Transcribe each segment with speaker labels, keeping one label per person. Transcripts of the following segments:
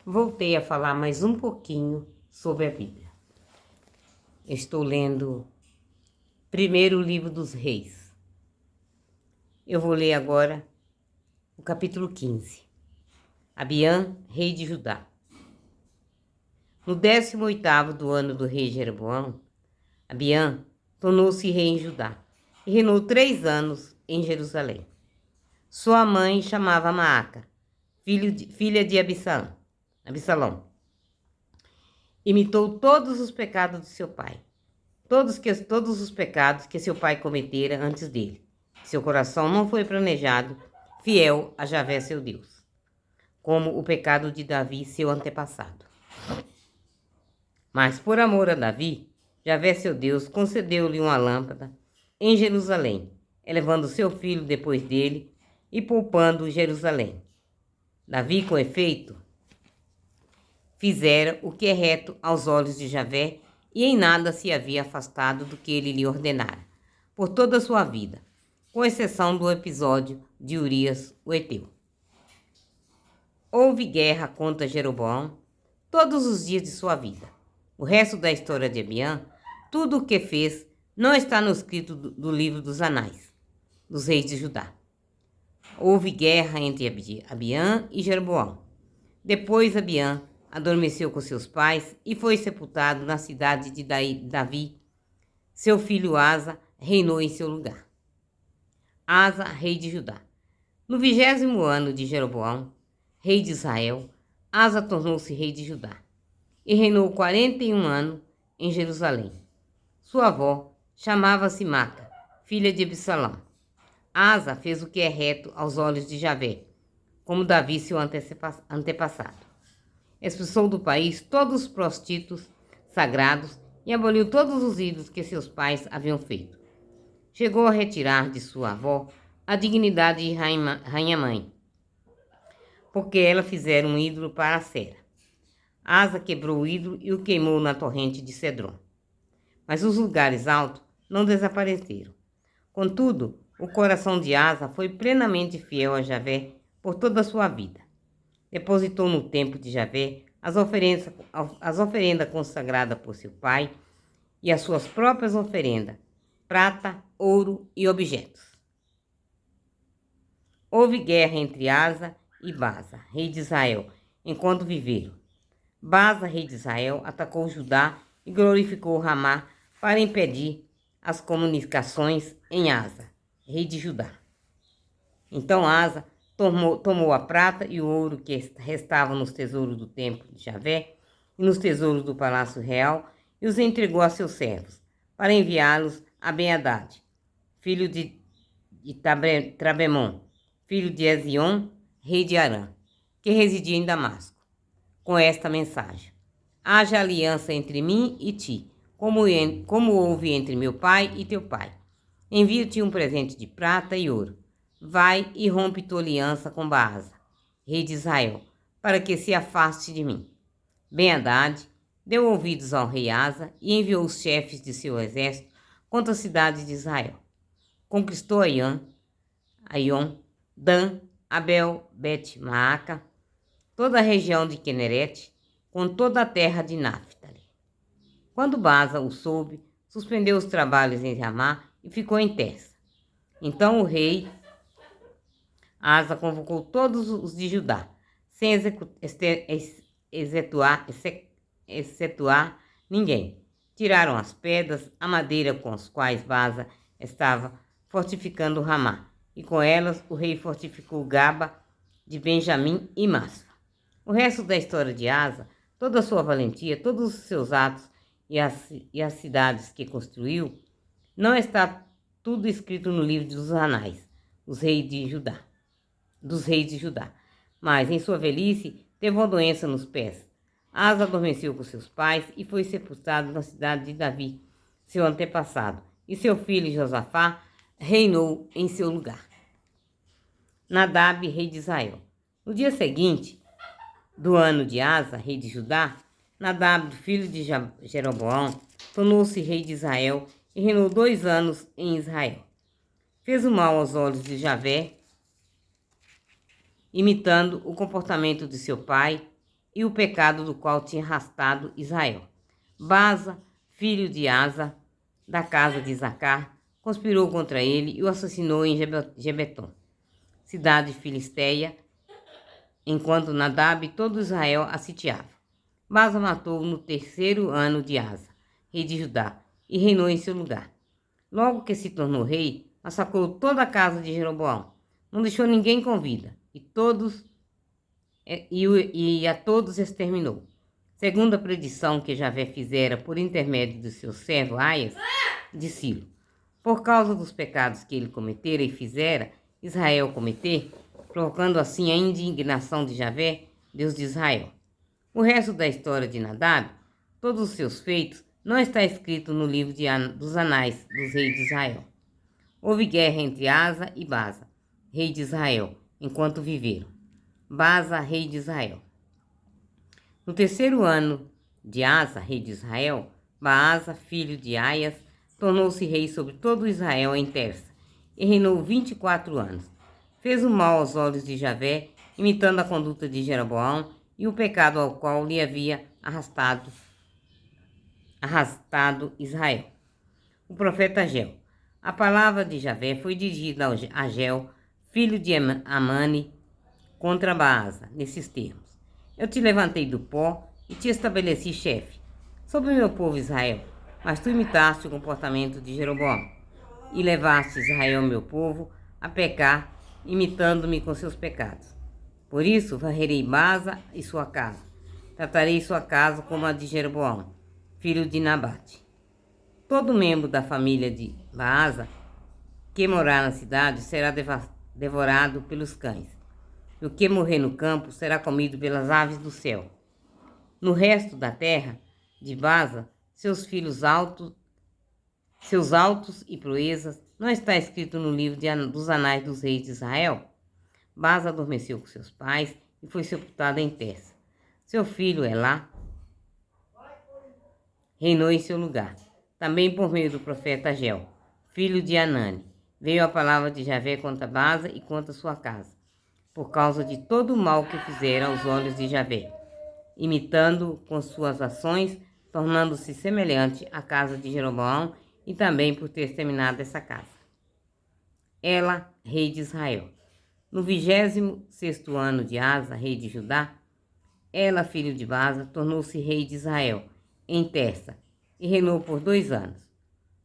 Speaker 1: Voltei a falar mais um pouquinho sobre a Bíblia. Estou lendo primeiro livro dos Reis. Eu vou ler agora o capítulo 15. Abiã, rei de Judá. No 18º do ano do rei Jeroboão, Abiã tornou-se rei em Judá e reinou 3 anos em Jerusalém. Sua mãe chamava Maaca, filha de Absalão. Imitou todos os pecados de seu pai, todos os pecados que seu pai cometera antes dele. Seu coração não foi planejado, fiel a Javé seu Deus, como o pecado de Davi, seu antepassado. Mas por amor a Davi, Javé seu Deus concedeu-lhe uma lâmpada em Jerusalém, elevando seu filho depois dele e poupando Jerusalém. Davi, com efeito, fizera o que é reto aos olhos de Javé e em nada se havia afastado do que ele lhe ordenara, por toda a sua vida, com exceção do episódio de Urias, o Heteu. Houve guerra contra Jeroboão todos os dias de sua vida. O resto da história de Abiã, tudo o que fez, não está no escrito do livro dos Anais, dos reis de Judá. Houve guerra entre Abiã e Jeroboão. Depois Abiã adormeceu com seus pais e foi sepultado na cidade de Davi. Seu filho Asa reinou em seu lugar. Asa, rei de Judá. No 20º ano de Jeroboão, rei de Israel, Asa tornou-se rei de Judá e reinou 41 anos em Jerusalém. Sua avó chamava-se Maaca, filha de Absalão. Asa fez o que é reto aos olhos de Javé, como Davi, seu antepassado. Expulsou do país todos os prostíbulos sagrados e aboliu todos os ídolos que seus pais haviam feito. Chegou a retirar de sua avó a dignidade de rainha-mãe, porque ela fizera um ídolo para Acera. Asa quebrou o ídolo e o queimou na torrente de Cedron. Mas os lugares altos não desapareceram. Contudo, o coração de Asa foi plenamente fiel a Javé por toda a sua vida. Depositou no templo de Javé as oferendas consagradas por seu pai e as suas próprias oferendas, prata, ouro e objetos. Houve guerra entre Asa e Baasa, rei de Israel, enquanto viveram. Baasa, rei de Israel, atacou Judá e glorificou Ramá para impedir as comunicações em Asa, rei de Judá. Então Asa tomou a prata e o ouro que restavam nos tesouros do templo de Javé e nos tesouros do palácio real e os entregou a seus servos, para enviá-los a Ben-Hadad, filho de Trabemon, filho de Ezion, rei de Arã, que residia em Damasco, com esta mensagem: haja aliança entre mim e ti, como houve entre meu pai e teu pai. Envio-te um presente de prata e ouro. Vai e rompe tua aliança com Baasa, rei de Israel, para que se afaste de mim. Ben-Hadad deu ouvidos ao rei Asa e enviou os chefes de seu exército contra a cidade de Israel. Conquistou Aion, Dan, Abel, Bet-Maaca, toda a região de Quenerete, com toda a terra de Naphtali. Quando Baasa o soube, suspendeu os trabalhos em Ramá e ficou em Terça. Então o rei Asa convocou todos os de Judá, sem excetuar ninguém. Tiraram as pedras, a madeira com as quais Baasa estava fortificando Ramá, e com elas o rei fortificou Gaba de Benjamim e Masfa. O resto da história de Asa, toda a sua valentia, todos os seus atos e as cidades que construiu, não está tudo escrito no livro dos Anais, dos reis de Judá. Mas em sua velhice teve uma doença nos pés. Asa adormeceu com seus pais e foi sepultado na cidade de Davi, seu antepassado, e seu filho Josafá reinou em seu lugar. Nadab, rei de Israel. No dia seguinte do ano de Asa, rei de Judá, Nadab, filho de Jeroboão, tornou-se rei de Israel e reinou 2 anos em Israel. Fez o mal aos olhos de Javé, imitando o comportamento de seu pai e o pecado do qual tinha arrastado Israel. Baasa, filho de Asa, da casa de Zacar, conspirou contra ele e o assassinou em Gibeton, cidade filisteia, enquanto Nadab e todo Israel a sitiava. Baasa matou no 3º ano de Asa, rei de Judá, e reinou em seu lugar. Logo que se tornou rei, massacrou toda a casa de Jeroboão. Não deixou ninguém com vida, e a todos exterminou. Segundo a predição que Javé fizera por intermédio do seu servo Aias, de Silo. Por causa dos pecados que ele cometera e fizera Israel cometer, provocando assim a indignação de Javé, Deus de Israel. O resto da história de Nadab, todos os seus feitos, não está escrito no livro dos Anais dos reis de Israel. Houve guerra entre Asa e Baasa, rei de Israel, enquanto viveram. Baasa, rei de Israel. No 3º ano de Asa, rei de Israel, Baasa, filho de Aias, tornou-se rei sobre todo Israel em Terça, e reinou 24 anos. Fez o mal aos olhos de Javé, imitando a conduta de Jeroboão e o pecado ao qual lhe havia arrastado Israel. O profeta Ageu. A palavra de Javé foi dirigida a Ageu, filho de Amani, contra Baasa, nesses termos: Eu te levantei do pó e te estabeleci chefe sobre o meu povo Israel, mas tu imitaste o comportamento de Jeroboão e levaste Israel, meu povo, a pecar, imitando-me com seus pecados. Por isso varrerei Baasa e sua casa. Tratarei sua casa como a de Jeroboão, filho de Nabate. Todo membro da família de Baasa que morar na cidade será devorado pelos cães. E o que morrer no campo será comido pelas aves do céu. No resto da terra de Baasa, seus altos e proezas, não está escrito no livro dos Anais dos Reis de Israel? Baasa adormeceu com seus pais e foi sepultado em Terça. Seu filho Elá reinou em seu lugar. Também por meio do profeta Ageu, filho de Anani, veio a palavra de Javé contra Baasa e contra sua casa, por causa de todo o mal que fizeram aos olhos de Javé, imitando com suas ações, tornando-se semelhante à casa de Jeroboão e também por ter exterminado essa casa. Ela, rei de Israel. No 26º ano de Asa, rei de Judá, Ela, filho de Baasa, tornou-se rei de Israel, em Terça, e reinou por 2 anos.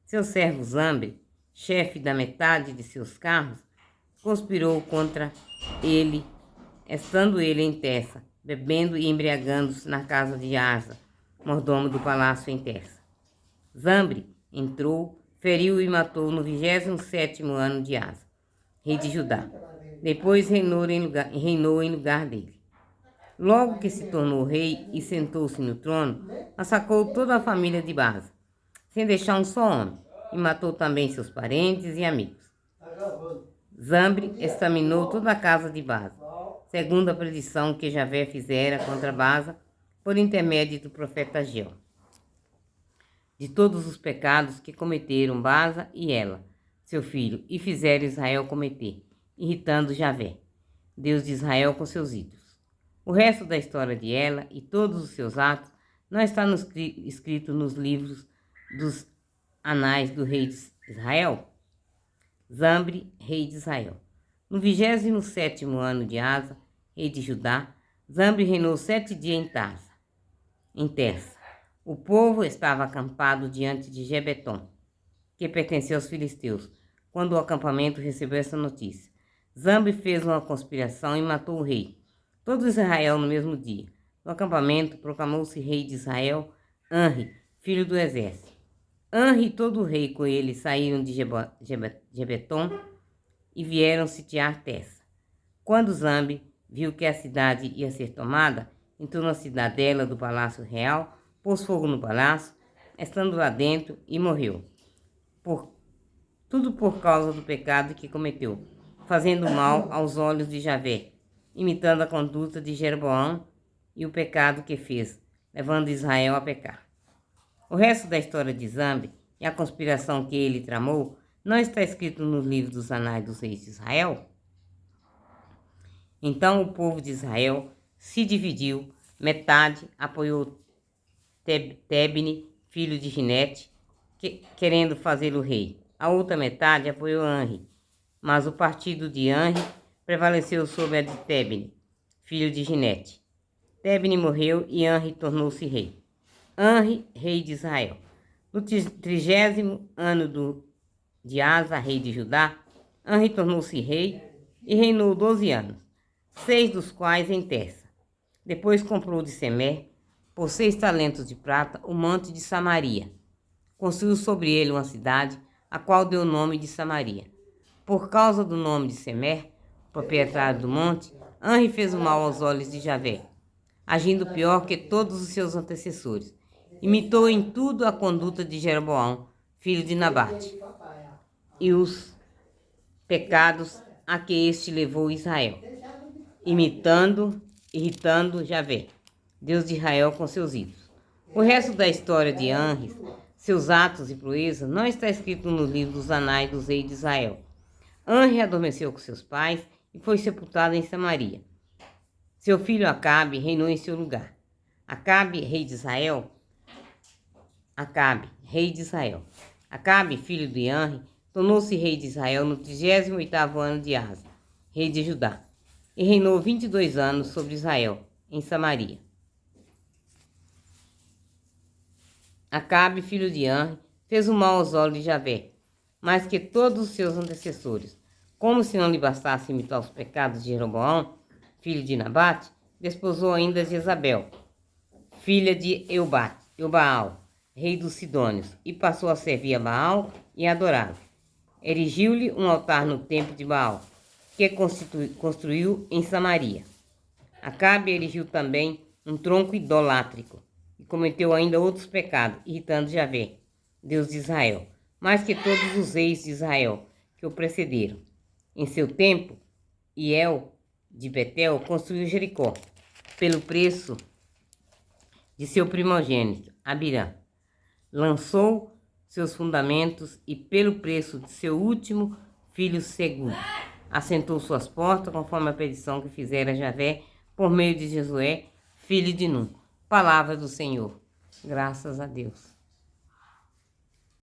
Speaker 1: Seu servo Zambe, chefe da metade de seus carros, conspirou contra ele, estando ele em Terça, bebendo e embriagando-se na casa de Asa, mordomo do palácio em Terça. Zambe entrou, feriu e matou no 27º ano de Asa, rei de Judá. Depois reinou em lugar dele. Logo que se tornou rei e sentou-se no trono, massacrou toda a família de Baasa, sem deixar um só homem, e matou também seus parentes e amigos. Zambe exterminou toda a casa de Baasa, segundo a predição que Javé fizera contra Baasa por intermédio do profeta Ageu. De todos os pecados que cometeram Baasa e Ela, seu filho, e fizeram Israel cometer, irritando Javé, Deus de Israel, com seus ídolos. O resto da história de Ela e todos os seus atos não está escrito nos livros dos Anais do rei de Israel? Zambe, rei de Israel. No 27º ano de Asa, rei de Judá, Zambe reinou 7 dias em Terça. O povo estava acampado diante de Gibeton, que pertenceu aos filisteus, quando o acampamento recebeu essa notícia. Zambe fez uma conspiração e matou o rei, todo Israel no mesmo dia. No acampamento proclamou-se rei de Israel Anri, filho do exército. Anri e todo o rei com ele saíram de Gibeton e vieram sitiar Terça. Quando Zambe viu que a cidade ia ser tomada, entrou na cidadela do palácio real, pôs fogo no palácio, estando lá dentro, e morreu. Tudo por causa do pecado que cometeu, fazendo mal aos olhos de Javé, imitando a conduta de Jeroboão e o pecado que fez, levando Israel a pecar. O resto da história de Zambe e a conspiração que ele tramou não está escrito nos livros dos Anais dos Reis de Israel? Então o povo de Israel se dividiu metade apoiou Tebni, filho de Ginete, querendo fazê-lo rei. A outra metade apoiou Anri, mas o partido de Anri prevaleceu sobre a de Tebni, filho de Ginete. Tebni morreu e Anri tornou-se rei. Anri, rei de Israel. No 30º ano de Asa, rei de Judá, Anri tornou-se rei e reinou 12 anos, 6 dos quais em Terça. Depois comprou de Semer, por 6 talentos de prata, o monte de Samaria. Construiu sobre ele uma cidade, a qual deu o nome de Samaria. Por causa do nome de Semer, proprietário do monte, Anri fez o mal aos olhos de Javé, agindo pior que todos os seus antecessores. Imitou em tudo a conduta de Jeroboão, filho de Nabate, e os pecados a que este levou Israel, irritando Javé, Deus de Israel, com seus ídolos. O resto da história de Anri, seus atos e proezas, não está escrito no livro dos anais dos reis de Israel. Anri adormeceu com seus pais e foi sepultado em Samaria. Seu filho Acabe reinou em seu lugar. Acabe, rei de Israel. Acabe, filho de Anri, tornou-se rei de Israel no 38º ano de Asa, rei de Judá, e reinou 22 anos sobre Israel, em Samaria. Acabe, filho de Anri, fez o mal aos olhos de Javé, mais que todos os seus antecessores. Como se não lhe bastasse imitar os pecados de Jeroboão, filho de Nabate, desposou ainda Jezabel, filha de Eubaal, rei dos Sidônios, e passou a servir a Baal e a adorá-lo. Erigiu-lhe um altar no templo de Baal, que construiu em Samaria. Acabe erigiu também um tronco idolátrico, e cometeu ainda outros pecados, irritando Javé, Deus de Israel, mais que todos os reis de Israel que o precederam. Em seu tempo, Hiel de Betel construiu Jericó, pelo preço de seu primogênito, Abirã. Lançou seus fundamentos e, pelo preço de seu último filho Segundo, assentou suas portas conforme a petição que fizera Javé por meio de Josué, filho de Nun. Palavra do Senhor. Graças a Deus.